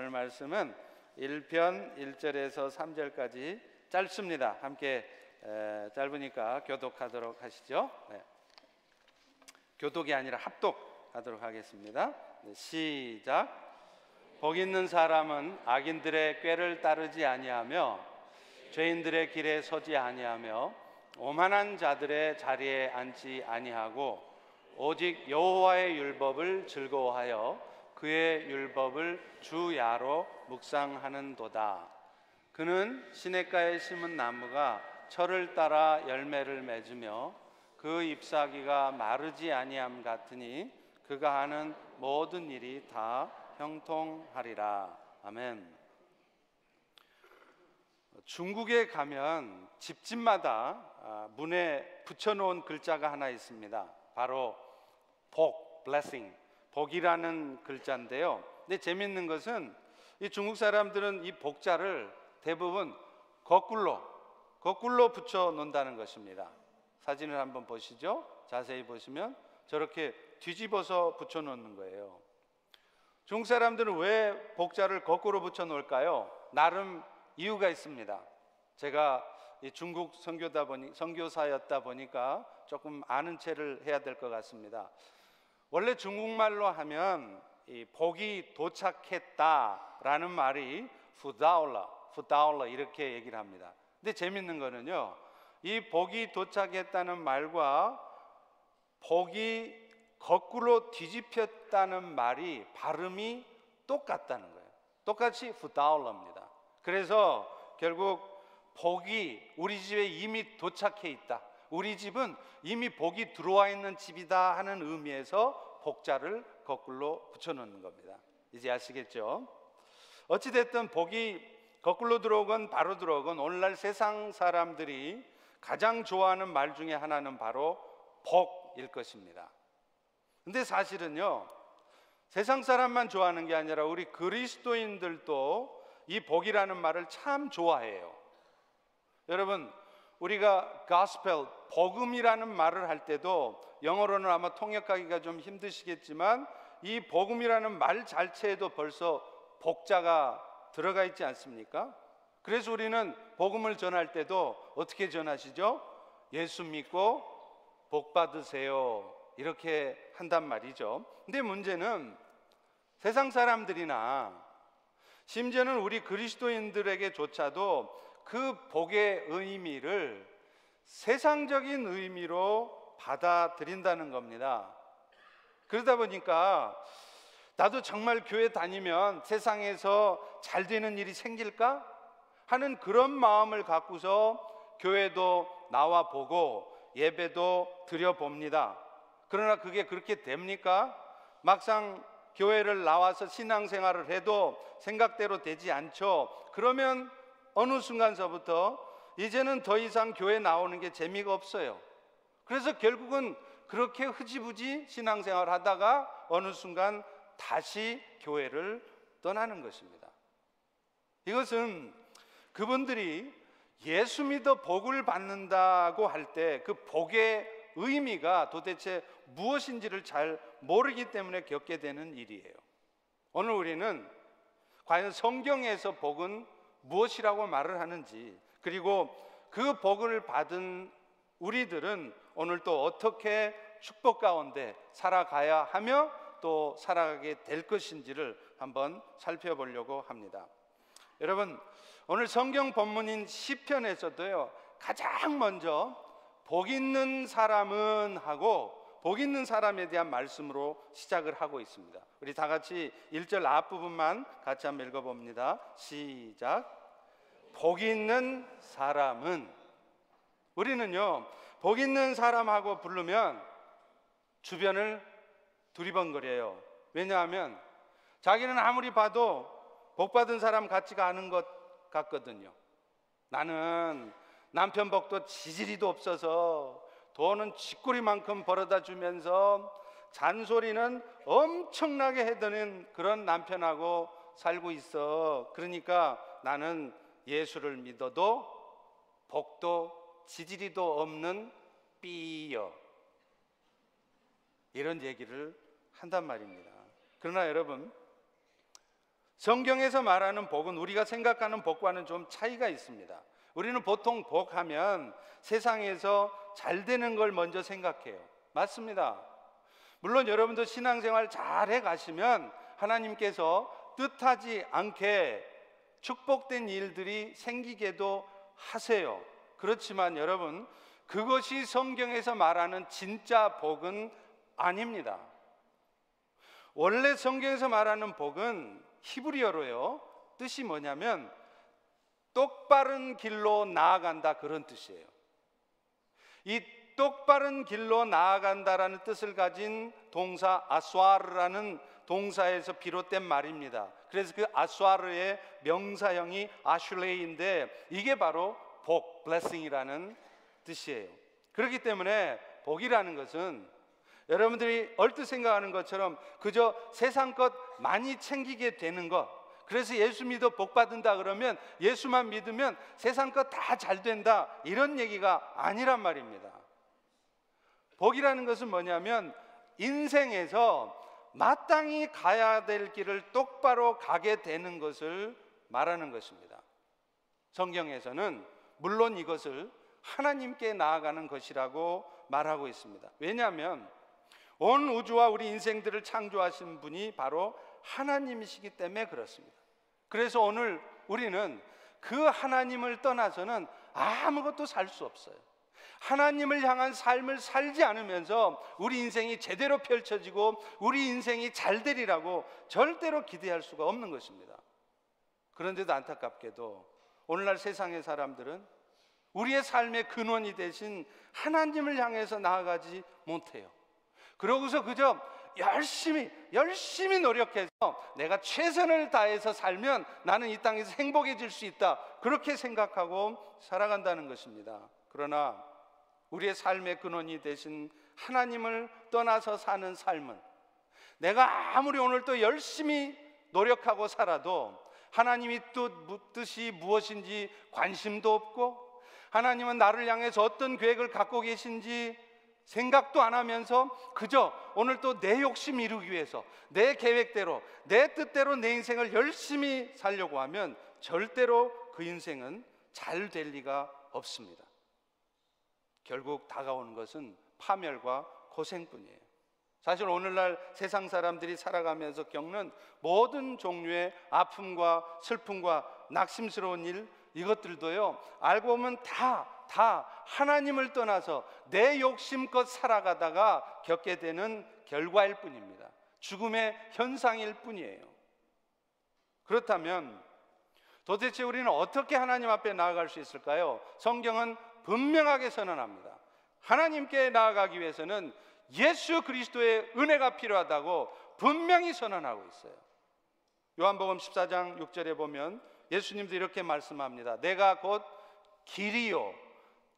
오늘 말씀은 1편 1절에서 3절까지 짧습니다. 함께 짧으니까 교독하도록 하시죠. 네. 교독이 아니라 합독하도록 하겠습니다. 네, 시작. 복 있는 사람은 악인들의 꾀를 따르지 아니하며 죄인들의 길에 서지 아니하며 오만한 자들의 자리에 앉지 아니하고 오직 여호와의 율법을 즐거워하여 그의 율법을 주야로 묵상하는도다. 그는 시냇가에 심은 나무가 철을 따라 열매를 맺으며 그 잎사귀가 마르지 아니함 같으니 그가 하는 모든 일이 다 형통하리라. 아멘. 중국에 가면 집집마다 문에 붙여놓은 글자가 하나 있습니다. 바로 복, blessing, 복이라는 글자인데요. 근데 재밌는 것은 이 중국 사람들은 이 복자를 대부분 거꾸로 붙여 놓는다는 것입니다. 사진을 한번 보시죠. 자세히 보시면 저렇게 뒤집어서 붙여 놓는 거예요. 중국 사람들은 왜 복자를 거꾸로 붙여 놓을까요? 나름 이유가 있습니다. 제가 중국 선교사였다 보니까 조금 아는 체를 해야 될 것 같습니다. 원래 중국말로 하면 이 복이 도착했다라는 말이 푸다올라 이렇게 얘기를 합니다. 근데 재밌는 거는요, 이 복이 도착했다는 말과 복이 거꾸로 뒤집혔다는 말이 발음이 똑같다는 거예요. 똑같이 푸다올라입니다. 그래서 결국 복이 우리 집에 이미 도착해 있다, 우리 집은 이미 복이 들어와 있는 집이다 하는 의미에서 복자를 거꾸로 붙여놓는 겁니다. 이제 아시겠죠? 어찌됐든 복이 거꾸로 들어오건 바로 들어오건 오늘날 세상 사람들이 가장 좋아하는 말 중에 하나는 바로 복일 것입니다. 근데 사실은요, 세상 사람만 좋아하는 게 아니라 우리 그리스도인들도 이 복이라는 말을 참 좋아해요. 여러분, 우리가 gospel, 복음이라는 말을 할 때도 영어로는 아마 통역하기가 좀 힘드시겠지만 이 복음이라는 말 자체에도 벌써 복자가 들어가 있지 않습니까? 그래서 우리는 복음을 전할 때도 어떻게 전하시죠? 예수 믿고 복 받으세요, 이렇게 한단 말이죠. 근데 문제는 세상 사람들이나 심지어는 우리 그리스도인들에게조차도 그 복의 의미를 세상적인 의미로 받아들인다는 겁니다. 그러다 보니까 나도 정말 교회 다니면 세상에서 잘 되는 일이 생길까 하는 그런 마음을 갖고서 교회도 나와 보고 예배도 드려봅니다. 그러나 그게 그렇게 됩니까? 막상 교회를 나와서 신앙생활을 해도 생각대로 되지 않죠. 그러면 어느 순간서부터 이제는 더 이상 교회 나오는 게 재미가 없어요. 그래서 결국은 그렇게 흐지부지 신앙생활 하다가 어느 순간 다시 교회를 떠나는 것입니다. 이것은 그분들이 예수 믿어 복을 받는다고 할 때 그 복의 의미가 도대체 무엇인지를 잘 모르기 때문에 겪게 되는 일이에요. 오늘 우리는 과연 성경에서 복은 무엇이라고 말을 하는지, 그리고 그 복을 받은 우리들은 오늘 또 어떻게 축복 가운데 살아가야 하며 또 살아가게 될 것인지를 한번 살펴보려고 합니다. 여러분, 오늘 성경 본문인 시편에서도요, 가장 먼저 복 있는 사람은 하고 복 있는 사람에 대한 말씀으로 시작을 하고 있습니다. 우리 다 같이 1절 앞부분만 같이 한번 읽어봅니다. 시작. 복 있는 사람은, 우리는요, 복 있는 사람하고 부르면 주변을 두리번거려요. 왜냐하면 자기는 아무리 봐도 복 받은 사람 같지가 않은 것 같거든요. 나는 남편 복도 지지리도 없어서 돈은 쥐꼬리만큼 벌어다 주면서 잔소리는 엄청나게 해대는 그런 남편하고 살고 있어. 그러니까 나는 예수를 믿어도 복도 지지리도 없는 삐여, 이런 얘기를 한단 말입니다. 그러나 여러분, 성경에서 말하는 복은 우리가 생각하는 복과는 좀 차이가 있습니다. 우리는 보통 복하면 세상에서 잘 되는 걸 먼저 생각해요. 맞습니다. 물론 여러분도 신앙생활 잘 해가시면 하나님께서 뜻하지 않게 축복된 일들이 생기게도 하세요. 그렇지만 여러분, 그것이 성경에서 말하는 진짜 복은 아닙니다. 원래 성경에서 말하는 복은 히브리어로요, 뜻이 뭐냐면 똑바른 길로 나아간다, 그런 뜻이에요. 이 똑바른 길로 나아간다라는 뜻을 가진 동사 아스와르라는 동사에서 비롯된 말입니다. 그래서 그 아스와르의 명사형이 아슐레이인데 이게 바로 복, blessing이라는 뜻이에요. 그렇기 때문에 복이라는 것은 여러분들이 얼뜻 생각하는 것처럼 그저 세상 것 많이 챙기게 되는 것, 그래서 예수 믿어 복 받는다 그러면 예수만 믿으면 세상 것 다 잘 된다, 이런 얘기가 아니란 말입니다. 복이라는 것은 뭐냐면 인생에서 마땅히 가야 될 길을 똑바로 가게 되는 것을 말하는 것입니다. 성경에서는 물론 이것을 하나님께 나아가는 것이라고 말하고 있습니다. 왜냐하면 온 우주와 우리 인생들을 창조하신 분이 바로 하나님이시기 때문에 그렇습니다. 그래서 오늘 우리는 그 하나님을 떠나서는 아무것도 살 수 없어요. 하나님을 향한 삶을 살지 않으면서 우리 인생이 제대로 펼쳐지고 우리 인생이 잘 되리라고 절대로 기대할 수가 없는 것입니다. 그런데도 안타깝게도 오늘날 세상의 사람들은 우리의 삶의 근원이 되신 하나님을 향해서 나아가지 못해요. 그러고서 그저 열심히 노력해서 내가 최선을 다해서 살면 나는 이 땅에서 행복해질 수 있다, 그렇게 생각하고 살아간다는 것입니다. 그러나 우리의 삶의 근원이 되신 하나님을 떠나서 사는 삶은 내가 아무리 오늘 또 열심히 노력하고 살아도 하나님이 뜻이 무엇인지 관심도 없고, 하나님은 나를 향해서 어떤 계획을 갖고 계신지 생각도 안 하면서 그저 오늘 또 내 욕심 이루기 위해서 내 계획대로 내 뜻대로 내 인생을 열심히 살려고 하면 절대로 그 인생은 잘 될 리가 없습니다. 결국 다가오는 것은 파멸과 고생뿐이에요. 사실 오늘날 세상 사람들이 살아가면서 겪는 모든 종류의 아픔과 슬픔과 낙심스러운 일, 이것들도요, 알고 보면 다 하나님을 떠나서 내 욕심껏 살아가다가 겪게 되는 결과일 뿐입니다. 죽음의 현상일 뿐이에요. 그렇다면 도대체 우리는 어떻게 하나님 앞에 나아갈 수 있을까요? 성경은 분명하게 선언합니다. 하나님께 나아가기 위해서는 예수 그리스도의 은혜가 필요하다고 분명히 선언하고 있어요. 요한복음 14장 6절에 보면 예수님도 이렇게 말씀합니다. 내가 곧 길이요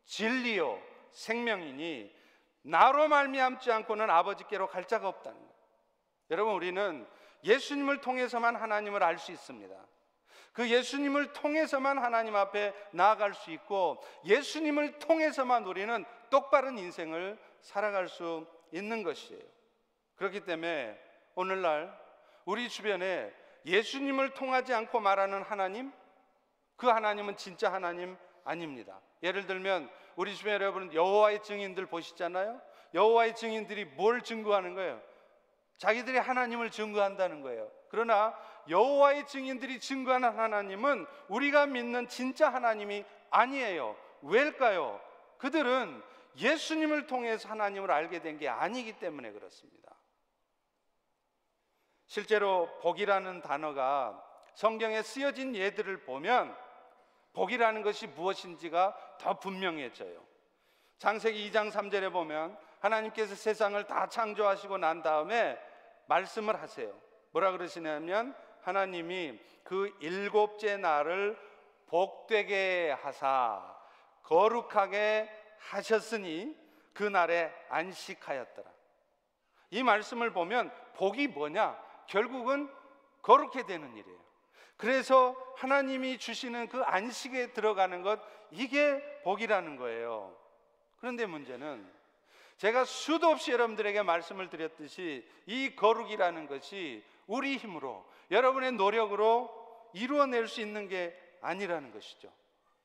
진리요 생명이니 나로 말미암지 않고는 아버지께로 갈 자가 없다는 거예요. 여러분, 우리는 예수님을 통해서만 하나님을 알 수 있습니다. 그 예수님을 통해서만 하나님 앞에 나아갈 수 있고, 예수님을 통해서만 우리는 똑바른 인생을 살아갈 수 있는 것이에요. 그렇기 때문에 오늘날 우리 주변에 예수님을 통하지 않고 말하는 하나님, 그 하나님은 진짜 하나님 아닙니다. 예를 들면 우리 주변 여러분 여호와의 증인들 보시잖아요. 여호와의 증인들이 뭘 증거하는 거예요? 자기들이 하나님을 증거한다는 거예요. 그러나 여호와의 증인들이 증거하는 하나님은 우리가 믿는 진짜 하나님이 아니에요. 왜일까요? 그들은 예수님을 통해서 하나님을 알게 된 게 아니기 때문에 그렇습니다. 실제로 복이라는 단어가 성경에 쓰여진 예들을 보면 복이라는 것이 무엇인지가 더 분명해져요. 창세기 2장 3절에 보면 하나님께서 세상을 다 창조하시고 난 다음에 말씀을 하세요. 뭐라 그러시냐면 하나님이 그 일곱째 날을 복되게 하사 거룩하게 하셨으니 그 날에 안식하였더라. 이 말씀을 보면 복이 뭐냐? 결국은 거룩해 되는 일이에요. 그래서 하나님이 주시는 그 안식에 들어가는 것, 이게 복이라는 거예요. 그런데 문제는 제가 수도 없이 여러분들에게 말씀을 드렸듯이 이 거룩이라는 것이 우리 힘으로, 여러분의 노력으로 이루어낼 수 있는 게 아니라는 것이죠.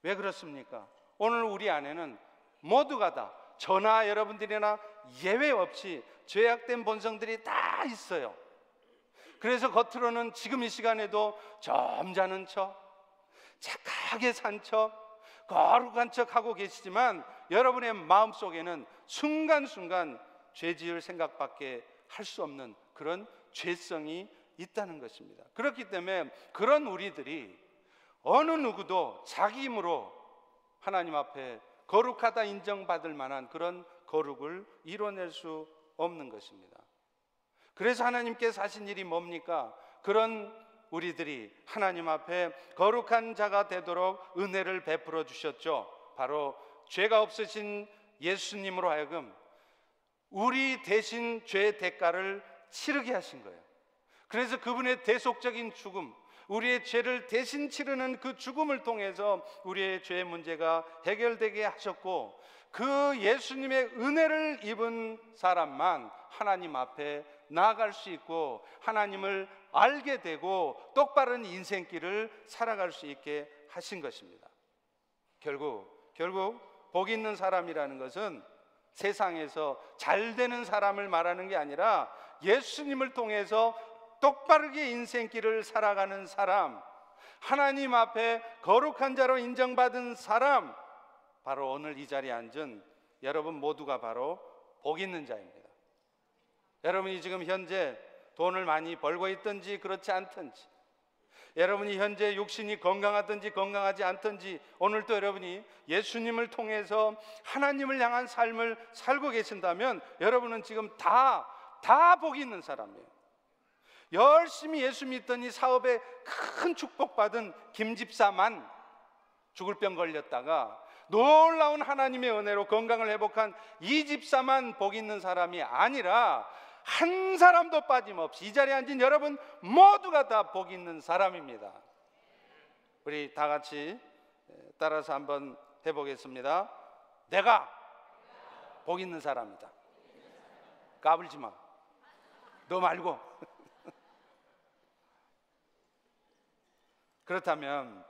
왜 그렇습니까? 오늘 우리 안에는 모두가 다, 저나 여러분들이나 예외 없이 죄악된 본성들이 다 있어요. 그래서 겉으로는 지금 이 시간에도 점잖은 척, 착하게 산 척, 거룩한 척 하고 계시지만 여러분의 마음속에는 순간순간 죄 지을 생각밖에 할 수 없는 그런 죄성이 있다는 것입니다. 그렇기 때문에 그런 우리들이 어느 누구도 자기 힘으로 하나님 앞에 거룩하다 인정받을 만한 그런 거룩을 이뤄낼 수 없는 것입니다. 그래서 하나님께서 하신 일이 뭡니까? 그런 우리들이 하나님 앞에 거룩한 자가 되도록 은혜를 베풀어 주셨죠. 바로 죄가 없으신 예수님으로 하여금 우리 대신 죄의 대가를 치르게 하신 거예요. 그래서 그분의 대속적인 죽음, 우리의 죄를 대신 치르는 그 죽음을 통해서 우리의 죄의 문제가 해결되게 하셨고, 그 예수님의 은혜를 입은 사람만 하나님 앞에 나아갈 수 있고 하나님을 알게 되고 똑바른 인생길을 살아갈 수 있게 하신 것입니다. 결국 복 있는 사람이라는 것은 세상에서 잘 되는 사람을 말하는 게 아니라 예수님을 통해서 똑바르게 인생길을 살아가는 사람, 하나님 앞에 거룩한 자로 인정받은 사람, 바로 오늘 이 자리에 앉은 여러분 모두가 바로 복 있는 자입니다. 여러분이 지금 현재 돈을 많이 벌고 있든지 그렇지 않든지, 여러분이 현재 육신이 건강하든지 건강하지 않든지, 오늘도 여러분이 예수님을 통해서 하나님을 향한 삶을 살고 계신다면 여러분은 지금 다 복 있는 사람이에요. 열심히 예수 믿더니 사업에 큰 축복받은 김집사만 죽을 병 걸렸다가 놀라운 하나님의 은혜로 건강을 회복한 이 집사만 복 있는 사람이 아니라 한 사람도 빠짐없이 이 자리에 앉은 여러분 모두가 다 복 있는 사람입니다. 우리 다 같이 따라서 한번 해보겠습니다. 내가 복 있는 사람이다. 까불지 마. 너 말고. 그렇다면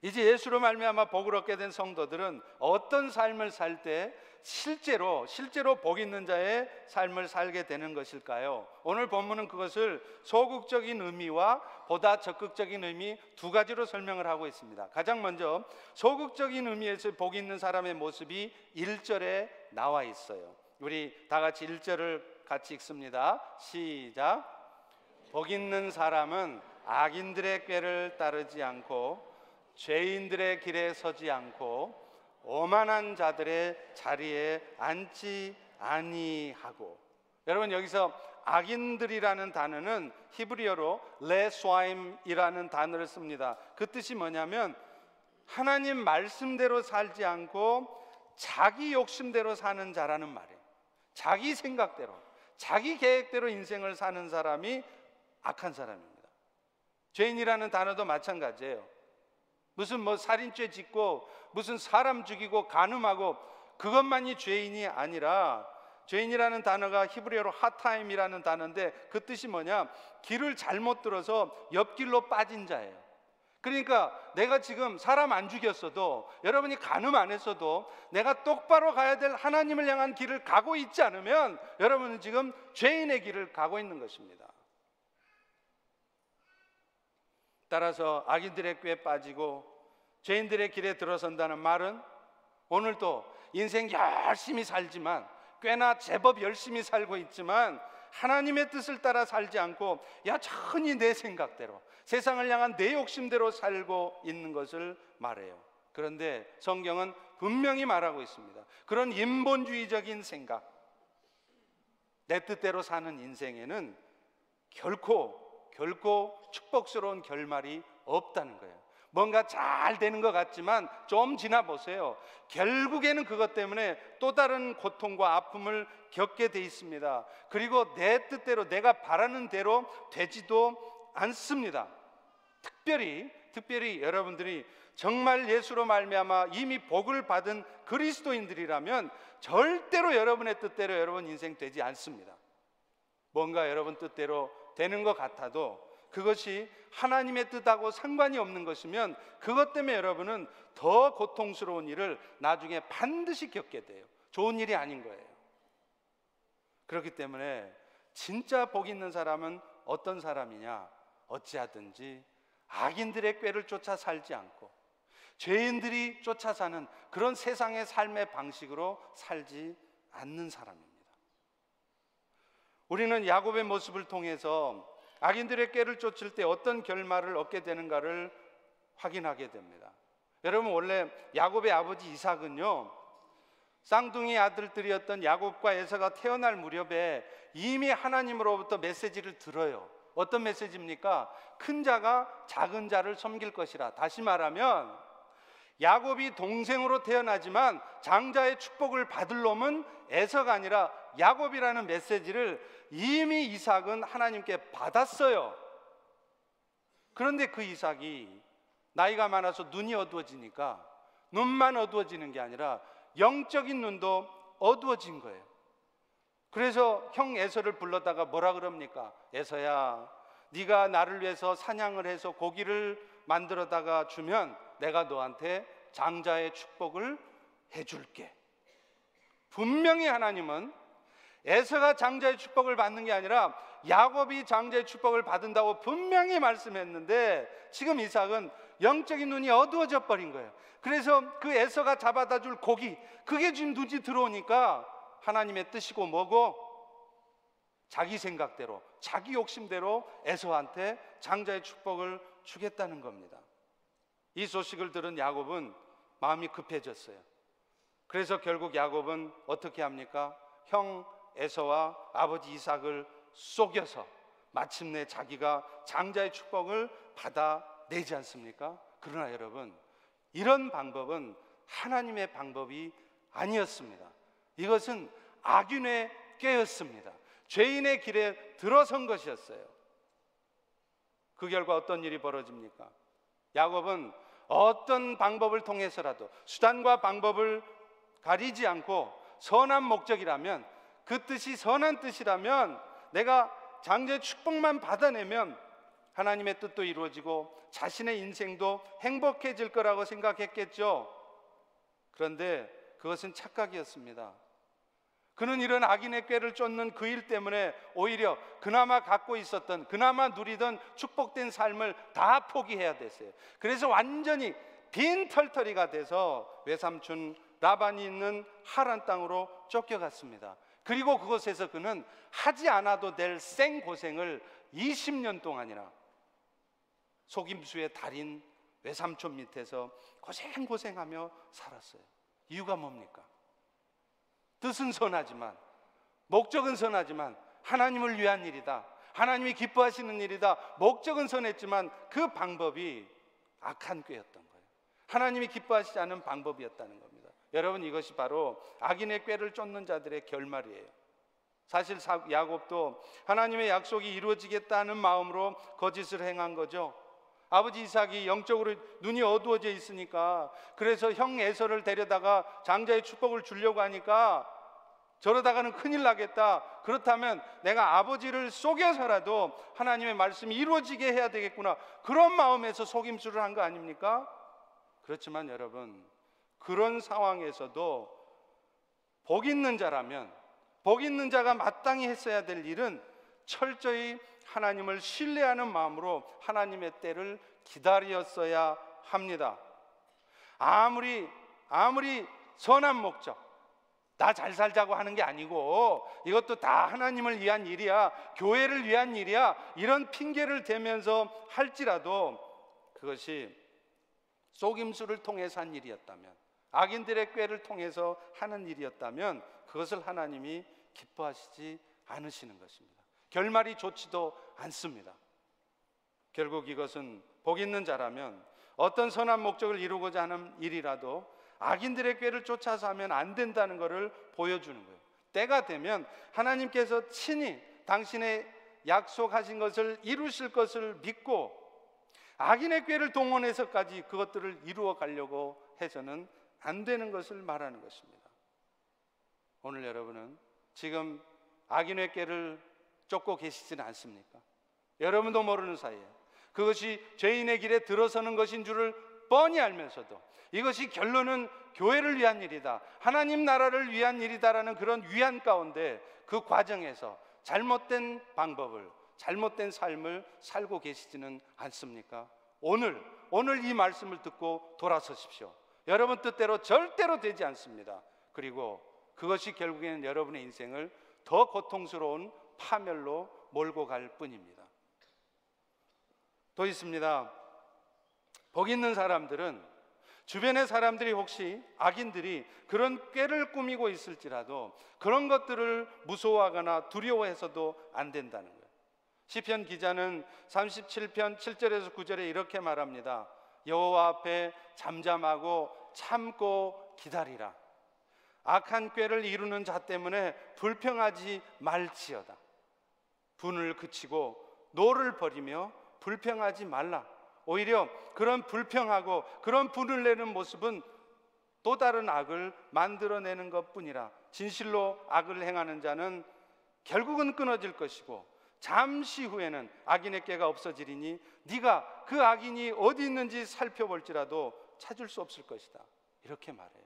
이제 예수로 말미암아 복을 얻게 된 성도들은 어떤 삶을 살 때 실제로 복 있는 자의 삶을 살게 되는 것일까요? 오늘 본문은 그것을 소극적인 의미와 보다 적극적인 의미 두 가지로 설명을 하고 있습니다. 가장 먼저 소극적인 의미에서 복 있는 사람의 모습이 1절에 나와 있어요. 우리 다 같이 1절을 같이 읽습니다. 시작. 복 있는 사람은 악인들의 꾀를 따르지 않고 죄인들의 길에 서지 않고 오만한 자들의 자리에 앉지 아니하고. 여러분, 여기서 악인들이라는 단어는 히브리어로 레스와임이라는 단어를 씁니다. 그 뜻이 뭐냐면 하나님 말씀대로 살지 않고 자기 욕심대로 사는 자라는 말이에요. 자기 생각대로, 자기 계획대로 인생을 사는 사람이 악한 사람입니다. 죄인이라는 단어도 마찬가지예요. 무슨 살인죄 짓고 무슨 사람 죽이고 간음하고 그것만이 죄인이 아니라, 죄인이라는 단어가 히브리어로 하타임이라는 단어인데 그 뜻이 뭐냐, 길을 잘못 들어서 옆길로 빠진 자예요. 그러니까 내가 지금 사람 안 죽였어도, 여러분이 간음 안 했어도 내가 똑바로 가야 될 하나님을 향한 길을 가고 있지 않으면 여러분은 지금 죄인의 길을 가고 있는 것입니다. 따라서 악인들의 꾀에 빠지고 죄인들의 길에 들어선다는 말은 오늘도 인생 열심히 살지만, 꽤나 제법 열심히 살고 있지만 하나님의 뜻을 따라 살지 않고 여전히 내 생각대로, 세상을 향한 내 욕심대로 살고 있는 것을 말해요. 그런데 성경은 분명히 말하고 있습니다. 그런 인본주의적인 생각, 내 뜻대로 사는 인생에는 결코 축복스러운 결말이 없다는 거예요. 뭔가 잘 되는 것 같지만 좀 지나 보세요. 결국에는 그것 때문에 또 다른 고통과 아픔을 겪게 돼 있습니다. 그리고 내 뜻대로, 내가 바라는 대로 되지도 않습니다. 특별히 여러분들이 정말 예수로 말미암아 이미 복을 받은 그리스도인들이라면 절대로 여러분의 뜻대로 여러분 인생 되지 않습니다. 뭔가 여러분 뜻대로 되는 것 같아도 그것이 하나님의 뜻하고 상관이 없는 것이면 그것 때문에 여러분은 더 고통스러운 일을 나중에 반드시 겪게 돼요. 좋은 일이 아닌 거예요. 그렇기 때문에 진짜 복 있는 사람은 어떤 사람이냐? 어찌하든지 악인들의 꾀를 쫓아 살지 않고 죄인들이 쫓아 사는 그런 세상의 삶의 방식으로 살지 않는 사람입니다. 우리는 야곱의 모습을 통해서 악인들의 꾀를 쫓을 때 어떤 결말을 얻게 되는가를 확인하게 됩니다. 여러분, 원래 야곱의 아버지 이삭은요, 쌍둥이 아들들이었던 야곱과 에서가 태어날 무렵에 이미 하나님으로부터 메시지를 들어요. 어떤 메시지입니까? 큰 자가 작은 자를 섬길 것이라. 다시 말하면 야곱이 동생으로 태어나지만 장자의 축복을 받을 놈은 에서가 아니라 야곱이라는 메시지를 이미 이삭은 하나님께 받았어요. 그런데 그 이삭이 나이가 많아서 눈이 어두워지니까 눈만 어두워지는 게 아니라 영적인 눈도 어두워진 거예요. 그래서 형 에서를 불러다가 뭐라 그럽니까? 에서야, 네가 나를 위해서 사냥을 해서 고기를 만들어다가 주면 내가 너한테 장자의 축복을 해줄게. 분명히 하나님은 에서가 장자의 축복을 받는 게 아니라 야곱이 장자의 축복을 받는다고 분명히 말씀했는데 지금 이삭은 영적인 눈이 어두워져 버린 거예요. 그래서 그 에서가 잡아다 줄 고기, 그게 지금 눈이 들어오니까 하나님의 뜻이고 뭐고 자기 생각대로, 자기 욕심대로 에서한테 장자의 축복을 주겠다는 겁니다. 이 소식을 들은 야곱은 마음이 급해졌어요. 그래서 결국 야곱은 어떻게 합니까? 형 에서와 아버지 이삭을 속여서 마침내 자기가 장자의 축복을 받아내지 않습니까? 그러나 여러분, 이런 방법은 하나님의 방법이 아니었습니다. 이것은 악인의 꾀였습니다. 죄인의 길에 들어선 것이었어요. 그 결과 어떤 일이 벌어집니까? 야곱은 어떤 방법을 통해서라도 수단과 방법을 가리지 않고 선한 목적이라면, 그 뜻이 선한 뜻이라면 내가 장자의 축복만 받아내면 하나님의 뜻도 이루어지고 자신의 인생도 행복해질 거라고 생각했겠죠. 그런데 그것은 착각이었습니다. 그는 이런 악인의 꾀를 쫓는 그 일 때문에 오히려 그나마 갖고 있었던, 그나마 누리던 축복된 삶을 다 포기해야 됐어요. 그래서 완전히 빈털터리가 돼서 외삼촌 라반이 있는 하란 땅으로 쫓겨갔습니다. 그리고 그곳에서 그는 하지 않아도 될 생고생을 20년 동안이나 속임수의 달인 외삼촌 밑에서 고생하며 살았어요. 이유가 뭡니까? 뜻은 선하지만, 목적은 선하지만 하나님을 위한 일이다, 하나님이 기뻐하시는 일이다, 목적은 선했지만 그 방법이 악한 꾀였던 거예요. 하나님이 기뻐하시지 않은 방법이었다는 겁니다. 여러분, 이것이 바로 악인의 꾀를 쫓는 자들의 결말이에요. 사실 야곱도 하나님의 약속이 이루어지겠다는 마음으로 거짓을 행한 거죠. 아버지 이삭이 영적으로 눈이 어두워져 있으니까, 그래서 형 에서를 데려다가 장자의 축복을 주려고 하니까 저러다가는 큰일 나겠다, 그렇다면 내가 아버지를 속여서라도 하나님의 말씀이 이루어지게 해야 되겠구나, 그런 마음에서 속임수를 한 거 아닙니까? 그렇지만 여러분, 그런 상황에서도 복 있는 자라면, 복 있는 자가 마땅히 했어야 될 일은 철저히 하나님을 신뢰하는 마음으로 하나님의 때를 기다렸어야 합니다. 아무리 선한 목적, 나 잘 살자고 하는 게 아니고 이것도 다 하나님을 위한 일이야, 교회를 위한 일이야, 이런 핑계를 대면서 할지라도 그것이 속임수를 통해서 한 일이었다면, 악인들의 꾀를 통해서 하는 일이었다면 그것을 하나님이 기뻐하시지 않으시는 것입니다. 결말이 좋지도 않습니다. 결국 이것은 복 있는 자라면 어떤 선한 목적을 이루고자 하는 일이라도 악인들의 꾀를 쫓아서 하면 안 된다는 것을 보여주는 거예요. 때가 되면 하나님께서 친히 당신의 약속하신 것을 이루실 것을 믿고 악인의 꾀를 동원해서까지 그것들을 이루어 가려고 해서는 안 되는 것을 말하는 것입니다. 오늘 여러분은 지금 악인의 꾀를 쫓고 계시지는 않습니까? 여러분도 모르는 사이에 그것이 죄인의 길에 들어서는 것인 줄을 뻔히 알면서도 이것이 결론은 교회를 위한 일이다, 하나님 나라를 위한 일이다라는 그런 위안 가운데 그 과정에서 잘못된 방법을, 잘못된 삶을 살고 계시지는 않습니까? 오늘 이 말씀을 듣고 돌아서십시오. 여러분 뜻대로 절대로 되지 않습니다. 그리고 그것이 결국에는 여러분의 인생을 더 고통스러운 파멸로 몰고 갈 뿐입니다. 또 있습니다. 복 있는 사람들은 주변의 사람들이 혹시 악인들이 그런 꾀를 꾸미고 있을지라도 그런 것들을 무서워하거나 두려워해서도 안 된다는 거예요. 시편 기자는 37편 7절에서 9절에 이렇게 말합니다. 여호와 앞에 잠잠하고 참고 기다리라. 악한 꾀를 이루는 자 때문에 불평하지 말지어다. 분을 그치고 노를 버리며 불평하지 말라. 오히려 그런 불평하고 그런 분을 내는 모습은 또 다른 악을 만들어내는 것뿐이라. 진실로 악을 행하는 자는 결국은 끊어질 것이고 잠시 후에는 악인의 꾀가 없어지리니 네가 그 악인이 어디 있는지 살펴볼지라도 찾을 수 없을 것이다. 이렇게 말해요.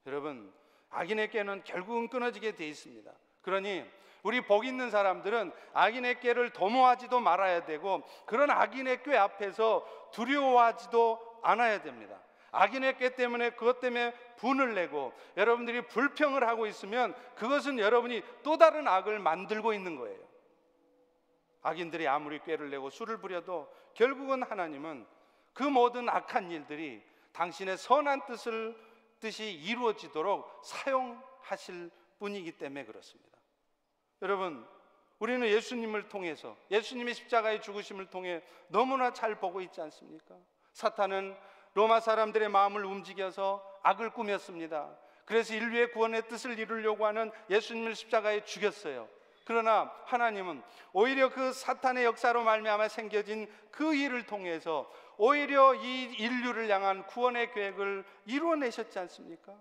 여러분, 악인의 꾀는 결국은 끊어지게 돼 있습니다. 그러니 우리 복 있는 사람들은 악인의 꾀를 도모하지도 말아야 되고 그런 악인의 꾀 앞에서 두려워하지도 않아야 됩니다. 악인의 꾀 때문에 그것 때문에 분을 내고 여러분들이 불평을 하고 있으면 그것은 여러분이 또 다른 악을 만들고 있는 거예요. 악인들이 아무리 꾀를 내고 수를 부려도 결국은 하나님은 그 모든 악한 일들이 당신의 선한 뜻이 이루어지도록 사용하실 뿐이기 때문에 그렇습니다. 여러분, 우리는 예수님을 통해서, 예수님의 십자가의 죽으심을 통해 너무나 잘 보고 있지 않습니까? 사탄은 로마 사람들의 마음을 움직여서 악을 꾸몄습니다. 그래서 인류의 구원의 뜻을 이루려고 하는 예수님을 십자가에 죽였어요. 그러나 하나님은 오히려 그 사탄의 역사로 말미암아 생겨진 그 일을 통해서 오히려 이 인류를 향한 구원의 계획을 이루어내셨지 않습니까?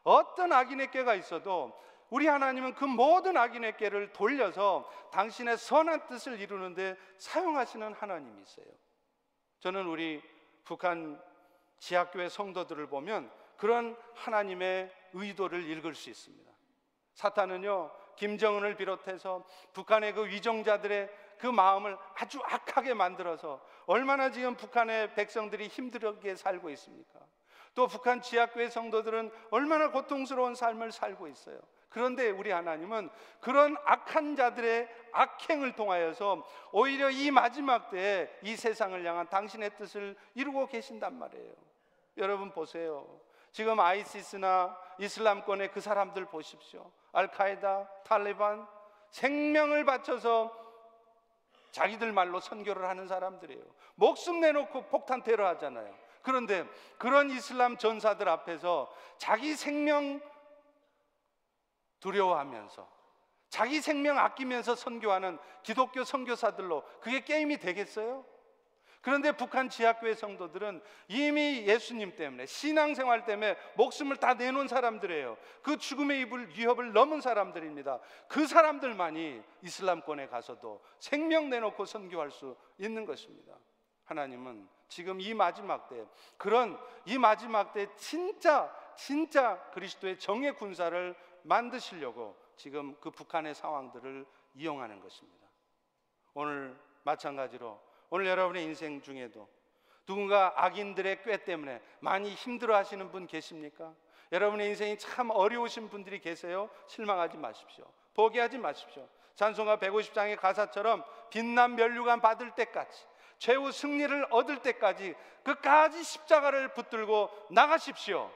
어떤 악인의 꾀가 있어도 우리 하나님은 그 모든 악인의 꾀를 돌려서 당신의 선한 뜻을 이루는 데 사용하시는 하나님이세요. 저는 우리 북한 지하교회 성도들을 보면 그런 하나님의 의도를 읽을 수 있습니다. 사탄은요, 김정은을 비롯해서 북한의 그 위정자들의 그 마음을 아주 악하게 만들어서 얼마나 지금 북한의 백성들이 힘들게 살고 있습니까? 또 북한 지하교회 성도들은 얼마나 고통스러운 삶을 살고 있어요. 그런데 우리 하나님은 그런 악한 자들의 악행을 통하여서 오히려 이 마지막 때에 이 세상을 향한 당신의 뜻을 이루고 계신단 말이에요. 여러분 보세요. 지금 아이시스나 이슬람권의 그 사람들 보십시오. 알카에다, 탈레반, 생명을 바쳐서 자기들 말로 선교를 하는 사람들이에요. 목숨 내놓고 폭탄 테러 하잖아요. 그런데 그런 이슬람 전사들 앞에서 자기 생명 두려워하면서 자기 생명 아끼면서 선교하는 기독교 선교사들로 그게 게임이 되겠어요? 그런데 북한 지하교회 성도들은 이미 예수님 때문에, 신앙생활 때문에 목숨을 다 내놓은 사람들이에요. 그 죽음의 위협을 넘은 사람들입니다. 그 사람들만이 이슬람권에 가서도 생명 내놓고 선교할 수 있는 것입니다. 하나님은 지금 이 마지막 때, 그런 이 마지막 때 진짜 그리스도의 정의 군사를 만드시려고 지금 그 북한의 상황들을 이용하는 것입니다. 오늘 마찬가지로 오늘 여러분의 인생 중에도 누군가 악인들의 꾀 때문에 많이 힘들어 하시는 분 계십니까? 여러분의 인생이 참 어려우신 분들이 계세요. 실망하지 마십시오. 포기하지 마십시오. 찬송가 150장의 가사처럼 빛난 면류관 받을 때까지, 최후 승리를 얻을 때까지 끝까지 십자가를 붙들고 나가십시오.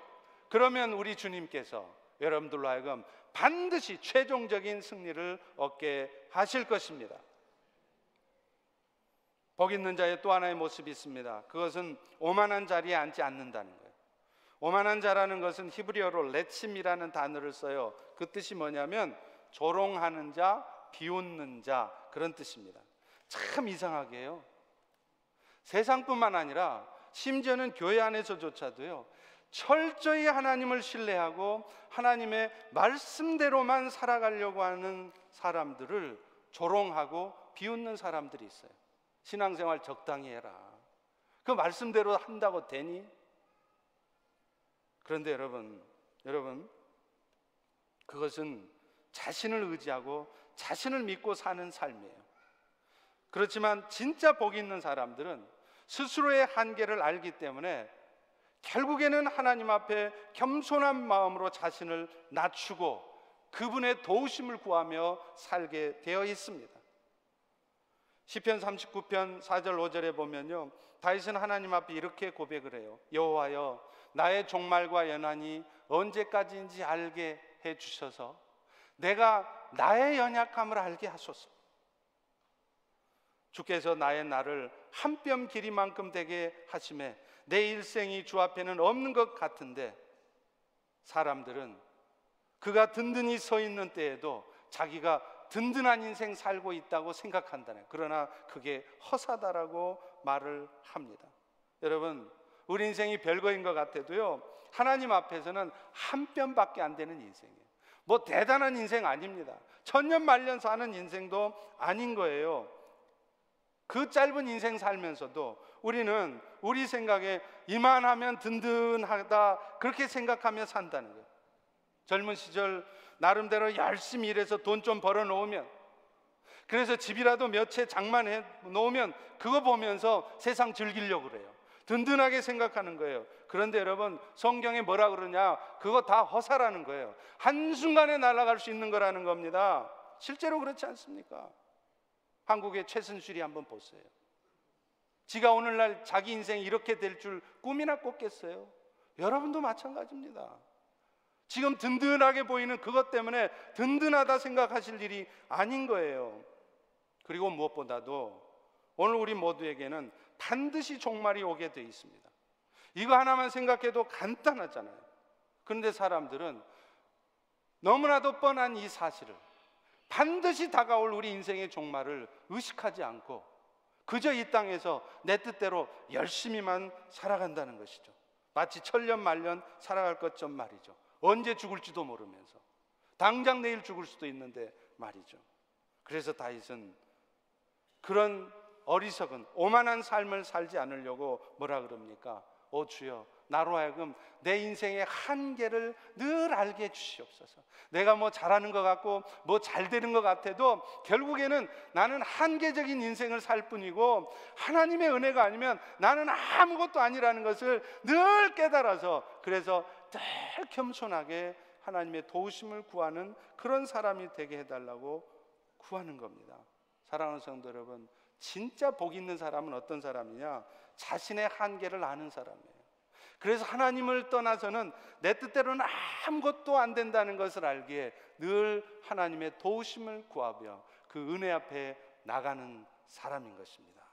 그러면 우리 주님께서 여러분들로 하여금 반드시 최종적인 승리를 얻게 하실 것입니다. 복 있는 자의 또 하나의 모습이 있습니다. 그것은 오만한 자리에 앉지 않는다는 거예요. 오만한 자라는 것은 히브리어로 레침이라는 단어를 써요. 그 뜻이 뭐냐면 조롱하는 자, 비웃는 자, 그런 뜻입니다. 참 이상하게 해요. 세상뿐만 아니라 심지어는 교회 안에서조차도요, 철저히 하나님을 신뢰하고 하나님의 말씀대로만 살아가려고 하는 사람들을 조롱하고 비웃는 사람들이 있어요. 신앙생활 적당히 해라. 그 말씀대로 한다고 되니? 그런데 여러분 그것은 자신을 의지하고 자신을 믿고 사는 삶이에요. 그렇지만 진짜 복 있는 사람들은 스스로의 한계를 알기 때문에 결국에는 하나님 앞에 겸손한 마음으로 자신을 낮추고 그분의 도우심을 구하며 살게 되어 있습니다. 시편 39편 4절 5절에 보면요, 다윗은 하나님 앞에 이렇게 고백을 해요. 여호와여, 나의 종말과 연한이 언제까지인지 알게 해 주셔서 내가 나의 연약함을 알게 하소서. 주께서 나의 날을 한 뼘 길이만큼 되게 하심에 내 일생이 주 앞에는 없는 것 같은데, 사람들은 그가 든든히 서 있는 때에도 자기가 든든한 인생 살고 있다고 생각한다네. 그러나 그게 허사다라고 말을 합니다. 여러분, 우리 인생이 별거인 것 같아도요, 하나님 앞에서는 한 뼘밖에 안 되는 인생이에요. 뭐 대단한 인생 아닙니다. 천년만년 사는 인생도 아닌 거예요. 그 짧은 인생 살면서도 우리는 우리 생각에 이만하면 든든하다, 그렇게 생각하며 산다는 거예요. 젊은 시절 나름대로 열심히 일해서 돈 좀 벌어 놓으면, 그래서 집이라도 몇 채 장만해 놓으면 그거 보면서 세상 즐기려고 그래요. 든든하게 생각하는 거예요. 그런데 여러분, 성경에 뭐라 그러냐? 그거 다 허사라는 거예요. 한순간에 날아갈 수 있는 거라는 겁니다. 실제로 그렇지 않습니까? 한국의 최순실이 한번 보세요. 지가 오늘날 자기 인생이 이렇게 될 줄 꿈이나 꿨겠어요? 여러분도 마찬가지입니다. 지금 든든하게 보이는 그것 때문에 든든하다 생각하실 일이 아닌 거예요. 그리고 무엇보다도 오늘 우리 모두에게는 반드시 종말이 오게 돼 있습니다. 이거 하나만 생각해도 간단하잖아요. 그런데 사람들은 너무나도 뻔한 이 사실을, 반드시 다가올 우리 인생의 종말을 의식하지 않고 그저 이 땅에서 내 뜻대로 열심히만 살아간다는 것이죠. 마치 천년만년 살아갈 것좀 말이죠. 언제 죽을지도 모르면서, 당장 내일 죽을 수도 있는데 말이죠. 그래서 다윗은 그런 어리석은 오만한 삶을 살지 않으려고 뭐라 그럽니까? 오 주여, 나로 하여금 내 인생의 한계를 늘 알게 해주시옵소서. 내가 뭐 잘하는 것 같고 뭐 잘 되는 것 같아도 결국에는 나는 한계적인 인생을 살 뿐이고 하나님의 은혜가 아니면 나는 아무것도 아니라는 것을 늘 깨달아서, 그래서 늘 겸손하게 하나님의 도우심을 구하는 그런 사람이 되게 해달라고 구하는 겁니다. 사랑하는 성도 여러분, 진짜 복 있는 사람은 어떤 사람이냐? 자신의 한계를 아는 사람이에요. 그래서 하나님을 떠나서는 내 뜻대로는 아무것도 안 된다는 것을 알기에 늘 하나님의 도우심을 구하며 그 은혜 앞에 나가는 사람인 것입니다.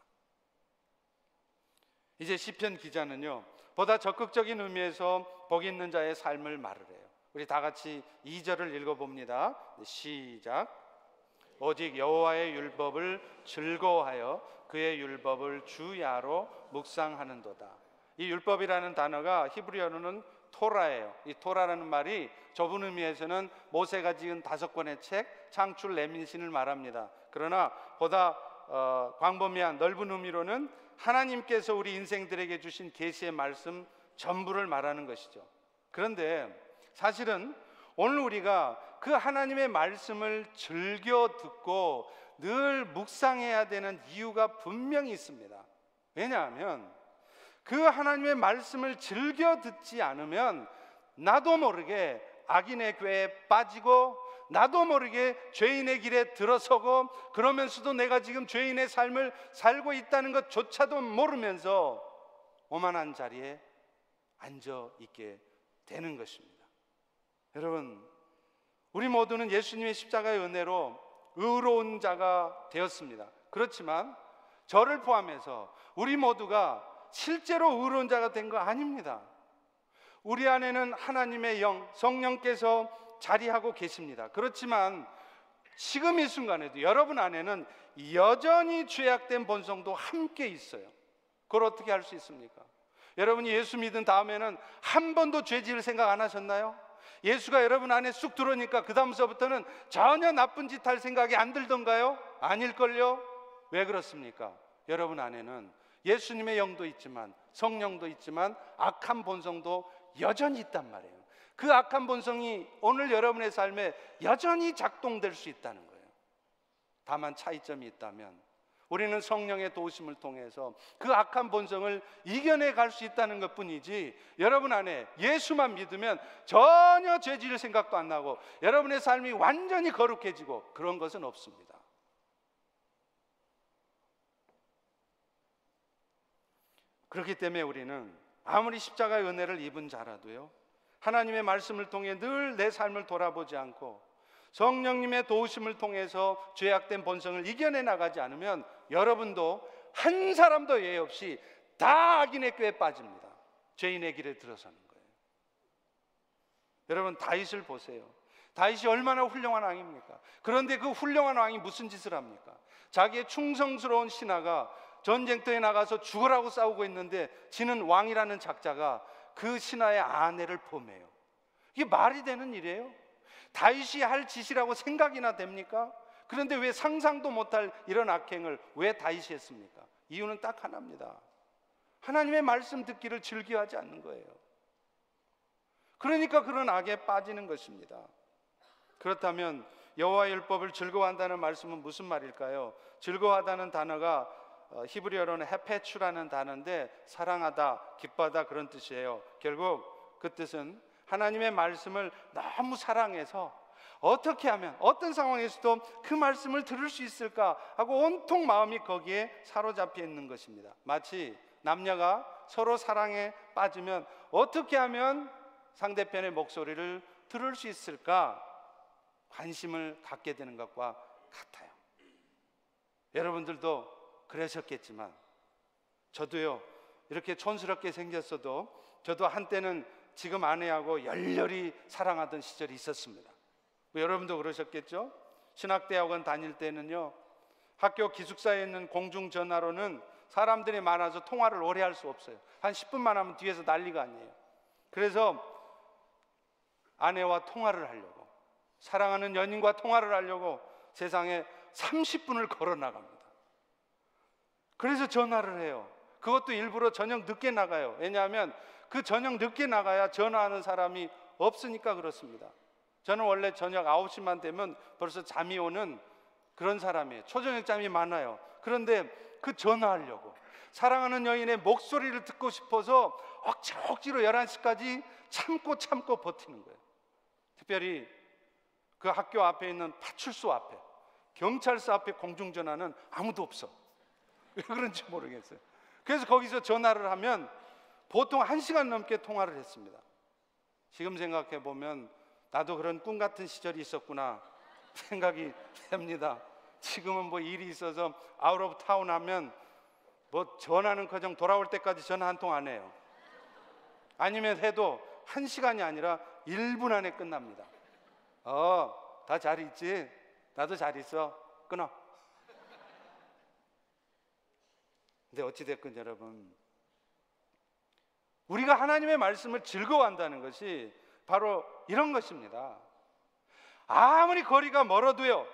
이제 시편 기자는요, 보다 적극적인 의미에서 복 있는 자의 삶을 말을 해요. 우리 다 같이 2절을 읽어봅니다. 시작. 오직 여호와의 율법을 즐거워하여 그의 율법을 주야로 묵상하는도다. 이 율법이라는 단어가 히브리어로는 토라예요. 이 토라라는 말이 좁은 의미에서는 모세가 지은 5권의 책 창출 레민신을 말합니다. 그러나 보다 광범위한 넓은 의미로는 하나님께서 우리 인생들에게 주신 계시의 말씀 전부를 말하는 것이죠. 그런데 사실은 오늘 우리가 그 하나님의 말씀을 즐겨 듣고 늘 묵상해야 되는 이유가 분명히 있습니다. 왜냐하면 그 하나님의 말씀을 즐겨 듣지 않으면 나도 모르게 악인의 궤에 빠지고 나도 모르게 죄인의 길에 들어서고, 그러면서도 내가 지금 죄인의 삶을 살고 있다는 것조차도 모르면서 오만한 자리에 앉아 있게 되는 것입니다. 여러분, 우리 모두는 예수님의 십자가의 은혜로 의로운 자가 되었습니다. 그렇지만 저를 포함해서 우리 모두가 실제로 의로운 자가 된 거 아닙니다. 우리 안에는 하나님의 영, 성령께서 자리하고 계십니다. 그렇지만 지금 이 순간에도 여러분 안에는 여전히 죄악된 본성도 함께 있어요. 그걸 어떻게 할 수 있습니까? 여러분이 예수 믿은 다음에는 한 번도 죄 지을 생각 안 하셨나요? 예수가 여러분 안에 쑥 들어오니까 그 다음서부터는 전혀 나쁜 짓 할 생각이 안 들던가요? 아닐걸요? 왜 그렇습니까? 여러분 안에는 예수님의 영도 있지만 성령도 있지만 악한 본성도 여전히 있단 말이에요. 그 악한 본성이 오늘 여러분의 삶에 여전히 작동될 수 있다는 거예요. 다만 차이점이 있다면 우리는 성령의 도우심을 통해서 그 악한 본성을 이겨내 갈 수 있다는 것뿐이지, 여러분 안에 예수만 믿으면 전혀 죄 지을 생각도 안 나고 여러분의 삶이 완전히 거룩해지고 그런 것은 없습니다. 그렇기 때문에 우리는 아무리 십자가의 은혜를 입은 자라도요, 하나님의 말씀을 통해 늘 내 삶을 돌아보지 않고 성령님의 도우심을 통해서 죄악된 본성을 이겨내 나가지 않으면 여러분도 한 사람도 예외 없이 다 악인의 꾀에 빠집니다. 죄인의 길에 들어서는 거예요. 여러분, 다윗을 보세요. 다윗이 얼마나 훌륭한 왕입니까? 그런데 그 훌륭한 왕이 무슨 짓을 합니까? 자기의 충성스러운 신하가 전쟁터에 나가서 죽으라고 싸우고 있는데 지는 왕이라는 작자가 그 신하의 아내를 범해요. 이게 말이 되는 일이에요? 다윗이 할 짓이라고 생각이나 됩니까? 그런데 왜 상상도 못할 이런 악행을 왜 다윗이 했습니까? 이유는 딱 하나입니다. 하나님의 말씀 듣기를 즐겨하지 않는 거예요. 그러니까 그런 악에 빠지는 것입니다. 그렇다면 여호와의 율법을 즐거워한다는 말씀은 무슨 말일까요? 즐거워하다는 단어가 히브리어로는 헤페추라는 단어인데 사랑하다, 기뻐하다 그런 뜻이에요. 결국 그 뜻은 하나님의 말씀을 너무 사랑해서 어떻게 하면 어떤 상황에서도 그 말씀을 들을 수 있을까 하고 온통 마음이 거기에 사로잡혀 있는 것입니다. 마치 남녀가 서로 사랑에 빠지면 어떻게 하면 상대편의 목소리를 들을 수 있을까 관심을 갖게 되는 것과 같아요. 여러분들도 그러셨겠지만 저도요, 이렇게 촌스럽게 생겼어도 저도 한때는 지금 아내하고 열렬히 사랑하던 시절이 있었습니다. 여러분도 그러셨겠죠? 신학대학원 다닐 때는요, 학교 기숙사에 있는 공중전화로는 사람들이 많아서 통화를 오래 할 수 없어요. 한 10분만 하면 뒤에서 난리가 아니에요. 그래서 아내와 통화를 하려고, 사랑하는 연인과 통화를 하려고 세상에 30분을 걸어 나갑니다. 그래서 전화를 해요. 그것도 일부러 저녁 늦게 나가요. 왜냐하면 그 저녁 늦게 나가야 전화하는 사람이 없으니까 그렇습니다. 저는 원래 저녁 9시만 되면 벌써 잠이 오는 그런 사람이에요. 초저녁 잠이 많아요. 그런데 그 전화하려고, 사랑하는 여인의 목소리를 듣고 싶어서 억지로 11시까지 참고 버티는 거예요. 특별히 그 학교 앞에 있는 파출소 앞에, 경찰서 앞에 공중전화는 아무도 없어. 왜 그런지 모르겠어요. 그래서 거기서 전화를 하면 보통 1시간 넘게 통화를 했습니다. 지금 생각해 보면 나도 그런 꿈 같은 시절이 있었구나 생각이 됩니다. 지금은 뭐 일이 있어서 아웃 오브 타운 하면 뭐 전화는 그정 돌아올 때까지 전화 한 통 안 해요. 아니면 해도 1시간이 아니라 1분 안에 끝납니다. 다 잘 있지? 나도 잘 있어. 끊어. 근데 어찌됐건 여러분, 우리가 하나님의 말씀을 즐거워한다는 것이 바로 이런 것입니다. 아무리 거리가 멀어도요,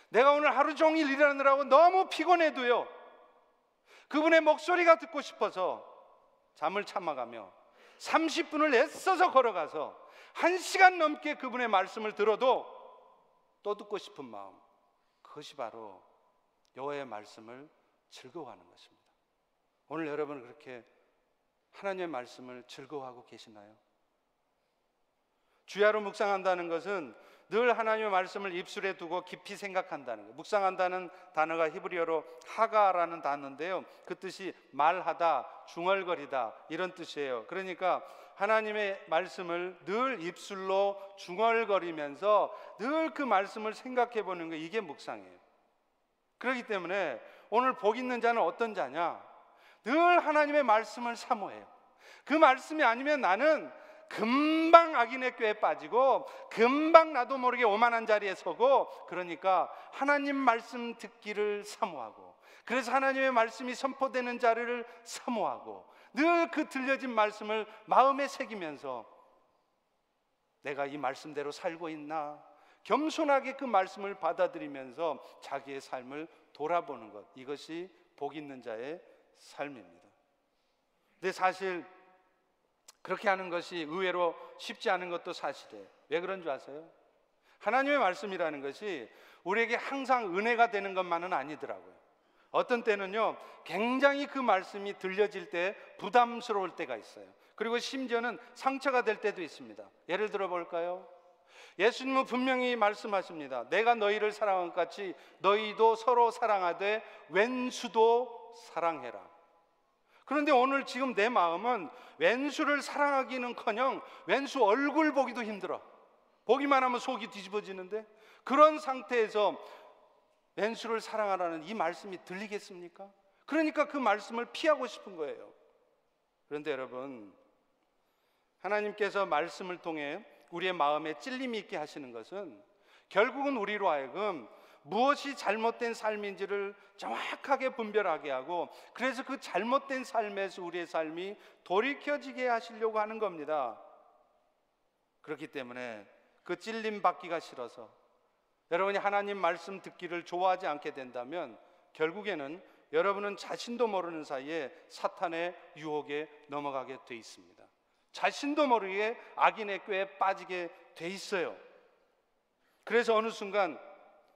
내가 오늘 하루 종일 일하느라고 너무 피곤해도요, 그분의 목소리가 듣고 싶어서 잠을 참아가며 30분을 애써서 걸어가서 1시간 넘게 그분의 말씀을 들어도 또 듣고 싶은 마음, 그것이 바로 여호와의 말씀을 즐거워하는 것입니다. 오늘 여러분은 그렇게 하나님의 말씀을 즐거워하고 계시나요? 주야로 묵상한다는 것은 늘 하나님의 말씀을 입술에 두고 깊이 생각한다는 거예요. 묵상한다는 단어가 히브리어로 하가라는 단어인데요, 그 뜻이 말하다, 중얼거리다 이런 뜻이에요. 그러니까 하나님의 말씀을 늘 입술로 중얼거리면서 늘 그 말씀을 생각해 보는 거, 이게 묵상이에요. 그렇기 때문에 오늘 복 있는 자는 어떤 자냐? 늘 하나님의 말씀을 사모해요. 그 말씀이 아니면 나는 금방 악인의 꾀에 빠지고 금방 나도 모르게 오만한 자리에 서고, 그러니까 하나님 말씀 듣기를 사모하고, 그래서 하나님의 말씀이 선포되는 자리를 사모하고 늘 그 들려진 말씀을 마음에 새기면서 내가 이 말씀대로 살고 있나 겸손하게 그 말씀을 받아들이면서 자기의 삶을 돌아보는 것, 이것이 복 있는 자의 삶입니다. 근데 사실 그렇게 하는 것이 의외로 쉽지 않은 것도 사실이에요. 왜 그런 줄 아세요? 하나님의 말씀이라는 것이 우리에게 항상 은혜가 되는 것만은 아니더라고요. 어떤 때는요, 굉장히 그 말씀이 들려질 때 부담스러울 때가 있어요. 그리고 심지어는 상처가 될 때도 있습니다. 예를 들어 볼까요? 예수님은 분명히 말씀하십니다. 내가 너희를 사랑한 것 같이 너희도 서로 사랑하되 왼수도 사랑해라. 그런데 오늘 지금 내 마음은 왼수를 사랑하기는커녕 왼수 얼굴 보기도 힘들어. 보기만 하면 속이 뒤집어지는데, 그런 상태에서 왼수를 사랑하라는 이 말씀이 들리겠습니까? 그러니까 그 말씀을 피하고 싶은 거예요. 그런데 여러분, 하나님께서 말씀을 통해 우리의 마음에 찔림이 있게 하시는 것은 결국은 우리로 하여금 무엇이 잘못된 삶인지를 정확하게 분별하게 하고, 그래서 그 잘못된 삶에서 우리의 삶이 돌이켜지게 하시려고 하는 겁니다. 그렇기 때문에 그 찔림 받기가 싫어서 여러분이 하나님 말씀 듣기를 좋아하지 않게 된다면 결국에는 여러분은 자신도 모르는 사이에 사탄의 유혹에 넘어가게 돼 있습니다. 자신도 모르게 악인의 꾀에 빠지게 돼 있어요. 그래서 어느 순간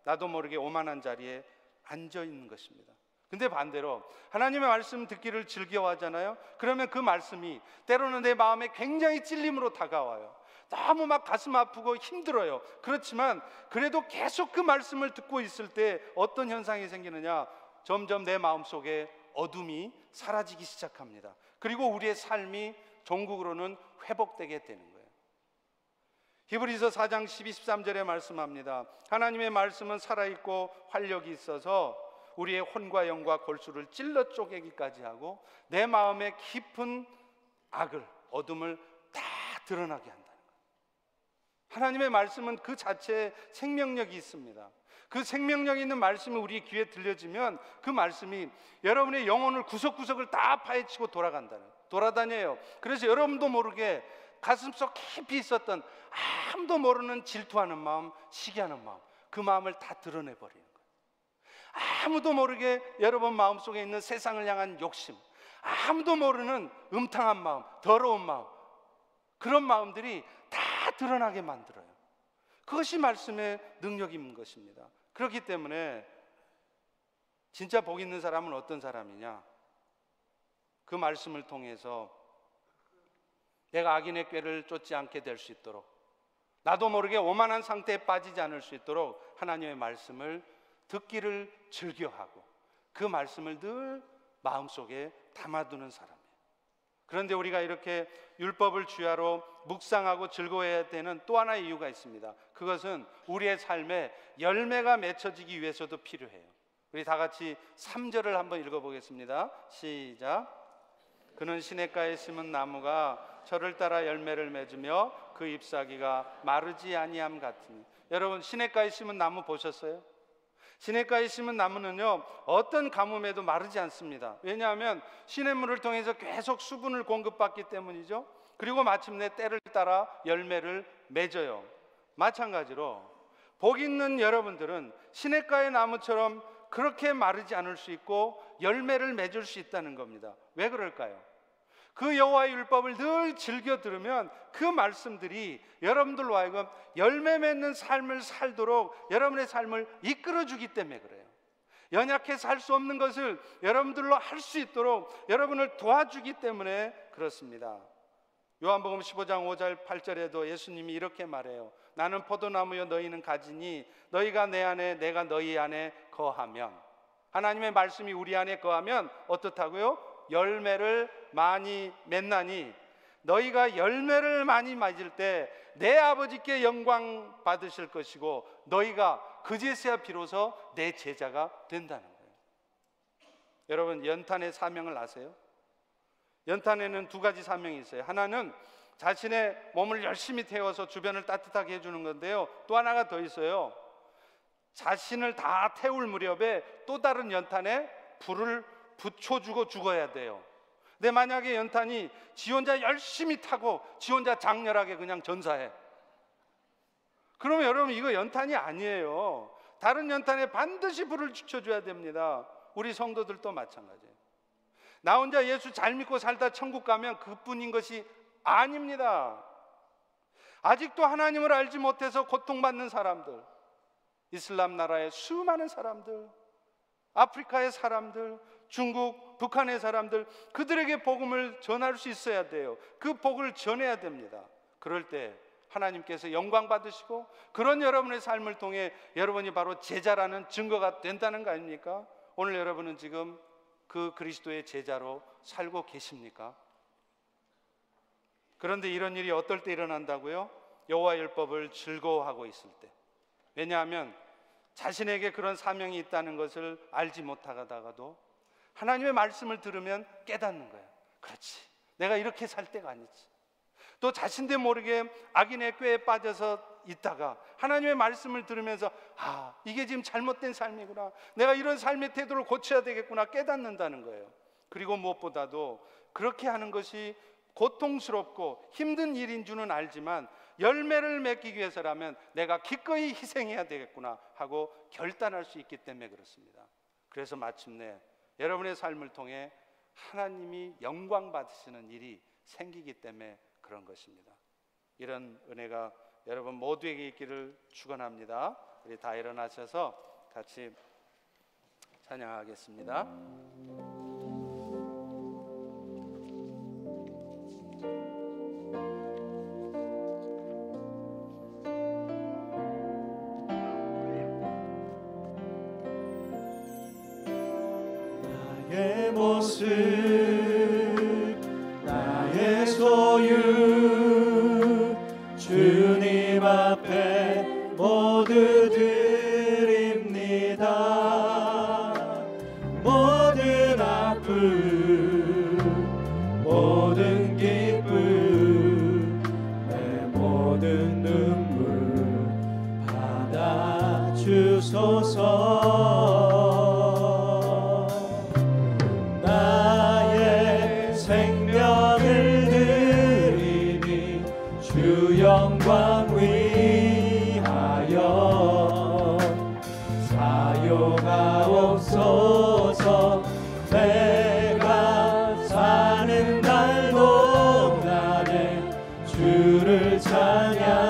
나도 모르게 오만한 자리에 앉아 있는 것입니다. 근데 반대로 하나님의 말씀 듣기를 즐겨하잖아요. 그러면 그 말씀이 때로는 내 마음에 굉장히 찔림으로 다가와요. 너무 막 가슴 아프고 힘들어요. 그렇지만 그래도 계속 그 말씀을 듣고 있을 때 어떤 현상이 생기느냐? 점점 내 마음속에 어둠이 사라지기 시작합니다. 그리고 우리의 삶이 종국으로는 회복되게 되는 거예요. 히브리서 4장 12, 13절에 말씀합니다. 하나님의 말씀은 살아있고 활력이 있어서 우리의 혼과 영과 골수를 찔러 쪼개기까지 하고 내 마음의 깊은 악을, 어둠을 다 드러나게 한다는 거예요. 하나님의 말씀은 그 자체에 생명력이 있습니다. 그 생명력 있는 말씀이 우리 귀에 들려지면 그 말씀이 여러분의 영혼을 구석구석을 다 파헤치고 돌아다녀요. 그래서 여러분도 모르게 가슴속 깊이 있었던 아무도 모르는 질투하는 마음, 시기하는 마음, 그 마음을 다 드러내버리는 거예요. 아무도 모르게 여러분 마음속에 있는 세상을 향한 욕심, 아무도 모르는 음탕한 마음, 더러운 마음, 그런 마음들이 다 드러나게 만들어요. 그것이 말씀의 능력인 것입니다. 그렇기 때문에 진짜 복 있는 사람은 어떤 사람이냐? 그 말씀을 통해서 내가 악인의 꾀를 쫓지 않게 될 수 있도록, 나도 모르게 오만한 상태에 빠지지 않을 수 있도록 하나님의 말씀을 듣기를 즐겨하고 그 말씀을 늘 마음속에 담아두는 사람이에요. 그런데 우리가 이렇게 율법을 주야로 묵상하고 즐거워해야 되는 또 하나의 이유가 있습니다. 그것은 우리의 삶에 열매가 맺혀지기 위해서도 필요해요. 우리 다 같이 3절을 한번 읽어보겠습니다. 시작. 그는 시냇가에 심은 나무가 철을 따라 열매를 맺으며 그 잎사귀가 마르지 아니함 같으니. 여러분, 시냇가에 심은 나무 보셨어요? 시냇가에 심은 나무는요, 어떤 가뭄에도 마르지 않습니다. 왜냐하면 시냇물을 통해서 계속 수분을 공급받기 때문이죠. 그리고 마침내 때를 따라 열매를 맺어요. 마찬가지로 복 있는 여러분들은 시냇가의 나무처럼 그렇게 마르지 않을 수 있고 열매를 맺을 수 있다는 겁니다. 왜 그럴까요? 그 여호와의 율법을 늘 즐겨 들으면 그 말씀들이 여러분들로 하여금 열매 맺는 삶을 살도록 여러분의 삶을 이끌어주기 때문에 그래요. 연약해서 할 수 없는 것을 여러분들로 할 수 있도록 여러분을 도와주기 때문에 그렇습니다. 요한복음 15장 5절 8절에도 예수님이 이렇게 말해요. 나는 포도나무여 너희는 가지니 너희가 내 안에 내가 너희 안에 거하면, 하나님의 말씀이 우리 안에 거하면 어떻다고요? 열매를 많이 맺나니 너희가 열매를 많이 맺을 때 내 아버지께 영광 받으실 것이고 너희가 그제서야 비로소 내 제자가 된다는 거예요. 여러분, 연탄의 사명을 아세요? 연탄에는 두 가지 사명이 있어요. 하나는 자신의 몸을 열심히 태워서 주변을 따뜻하게 해주는 건데요, 또 하나가 더 있어요. 자신을 다 태울 무렵에 또 다른 연탄에 불을 붙여주고 죽어야 돼요. 근데 만약에 연탄이 지 혼자 열심히 타고 지 혼자 장렬하게 그냥 전사해, 그러면 여러분 이거 연탄이 아니에요. 다른 연탄에 반드시 불을 붙여줘야 됩니다. 우리 성도들도 마찬가지예요. 나 혼자 예수 잘 믿고 살다 천국 가면 그뿐인 것이 아닙니다. 아직도 하나님을 알지 못해서 고통받는 사람들, 이슬람 나라의 수많은 사람들, 아프리카의 사람들, 중국, 북한의 사람들, 그들에게 복음을 전할 수 있어야 돼요. 그 복을 전해야 됩니다. 그럴 때 하나님께서 영광 받으시고, 그런 여러분의 삶을 통해 여러분이 바로 제자라는 증거가 된다는 거 아닙니까? 오늘 여러분은 지금 그 그리스도의 제자로 살고 계십니까? 그런데 이런 일이 어떨 때 일어난다고요? 여호와 율법을 즐거워하고 있을 때. 왜냐하면 자신에게 그런 사명이 있다는 것을 알지 못하다가도 하나님의 말씀을 들으면 깨닫는 거예요. 그렇지, 내가 이렇게 살 때가 아니지. 또 자신도 모르게 악인의 꾀에 빠져서 있다가 하나님의 말씀을 들으면서 이게 지금 잘못된 삶이구나, 내가 이런 삶의 태도를 고쳐야 되겠구나 깨닫는다는 거예요. 그리고 무엇보다도 그렇게 하는 것이 고통스럽고 힘든 일인 줄은 알지만 열매를 맺기 위해서라면 내가 기꺼이 희생해야 되겠구나 하고 결단할 수 있기 때문에 그렇습니다. 그래서 마침내 여러분의 삶을 통해 하나님이 영광 받으시는 일이 생기기 때문에 그런 것입니다. 이런 은혜가 여러분 모두에게 있기를 축원합니다. 우리 다 일어나셔서 같이 찬양하겠습니다. 나의 모습, 나의 소유, 주님 앞에 모두 드립니다. 모든 아픔, 모든 기쁨, 내 모든 눈물 받아주소서. 영광 위하여 사용하옵소서. 내가 사는 날 동안에 주를 찬양하며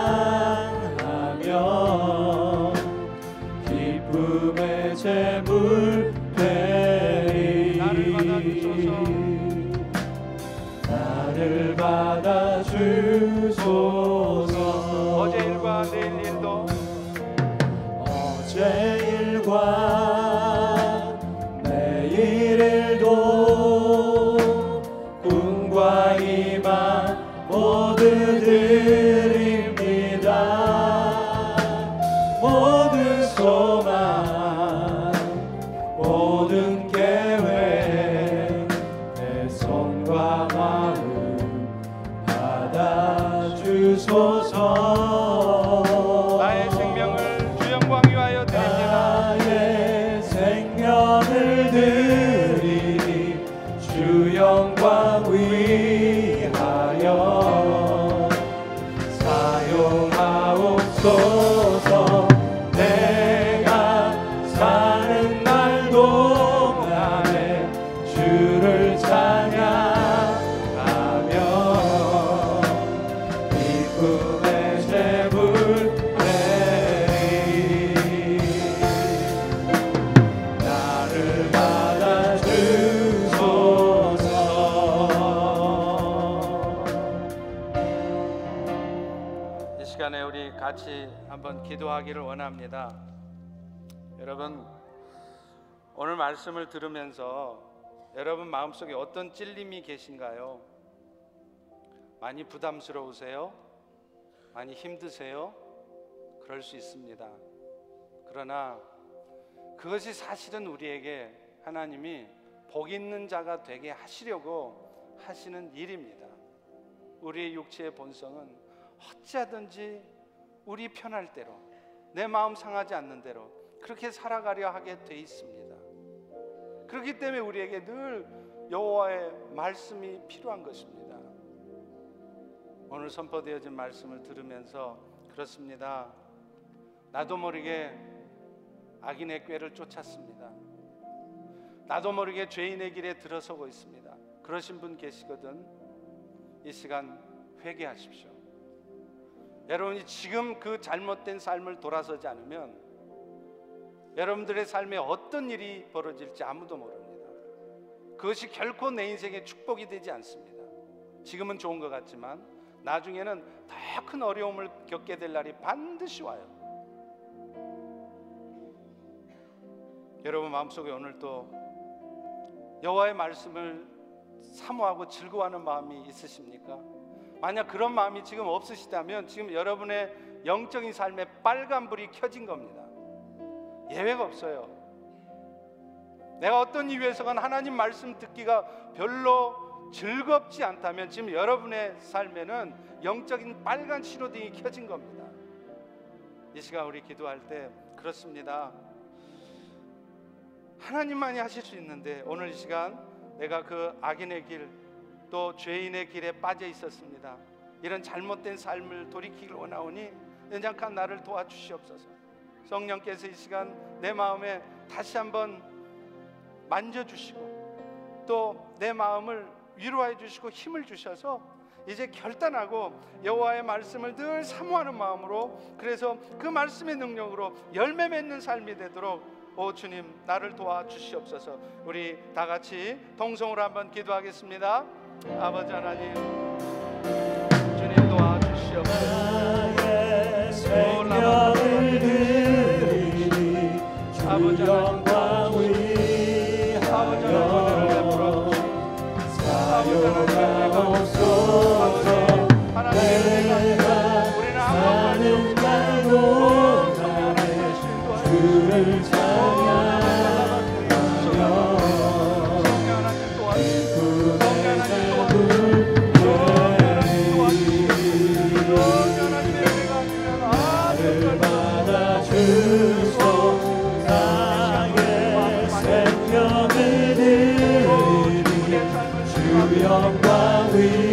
기쁨의 제물 되리. 나를 받아주소서. 어제 일과 내일 일도, 어제 일과 내일 일도, 꿈과 희망 모두 드립니다. 모든 소망, 모든 계획, 내 손과 마음 받아주소서. 나의 생명을 주 영광 위하여 드립니다. 나의 생명을 드리니 주 영광 위하여 사용하옵소서. 내가 사는 날 동안에 주를 찬양하며 기쁨의 제물 되리. 나를 받아주소서. 이 시간에 우리 같이 한번 기도하기를 원합니다. 여러분, 오늘 말씀을 들으면서 여러분 마음속에 어떤 찔림이 계신가요? 많이 부담스러우세요? 많이 힘드세요? 그럴 수 있습니다. 그러나 그것이 사실은 우리에게 하나님이 복 있는 자가 되게 하시려고 하시는 일입니다. 우리의 육체의 본성은 어찌하든지 우리 편할 대로, 내 마음 상하지 않는 대로 그렇게 살아가려 하게 돼 있습니다. 그렇기 때문에 우리에게 늘 여호와의 말씀이 필요한 것입니다. 오늘 선포되어진 말씀을 들으면서 그렇습니다. 나도 모르게 악인의 꾀를 쫓았습니다. 나도 모르게 죄인의 길에 들어서고 있습니다. 그러신 분 계시거든. 이 시간 회개하십시오. 여러분이 지금 그 잘못된 삶을 돌아서지 않으면 여러분들의 삶에 어떤 일이 벌어질지 아무도 모릅니다. 그것이 결코 내 인생의 축복이 되지 않습니다. 지금은 좋은 것 같지만 나중에는 더 큰 어려움을 겪게 될 날이 반드시 와요. 여러분 마음속에 오늘도 여호와의 말씀을 사모하고 즐거워하는 마음이 있으십니까? 만약 그런 마음이 지금 없으시다면 지금 여러분의 영적인 삶에 빨간불이 켜진 겁니다. 예외가 없어요. 내가 어떤 이유에서건 하나님 말씀 듣기가 별로 즐겁지 않다면 지금 여러분의 삶에는 영적인 빨간 신호등이 켜진 겁니다. 이 시간 우리 기도할 때 그렇습니다. 하나님만이 하실 수 있는데 오늘 이 시간 내가 그 악인의 길 또 죄인의 길에 빠져 있었습니다. 이런 잘못된 삶을 돌이키길 원하오니 연약한 나를 도와주시옵소서. 성령께서 이 시간 내 마음에 다시 한번 만져주시고 또 내 마음을 위로해 주시고 힘을 주셔서 이제 결단하고 여호와의 말씀을 늘 사모하는 마음으로, 그래서 그 말씀의 능력으로 열매 맺는 삶이 되도록 오 주님 나를 도와주시옵소서. 우리 다 같이 동성으로 한번 기도하겠습니다. 아버지 하나님, 주님 도와주시옵소서. 나의 생명을 드리니 주 영광 위하여 사용하옵소서. 내가 사는 날도 주를 찬양하며 나를 받아주소. 나의 생명을 드리니 주 영광 위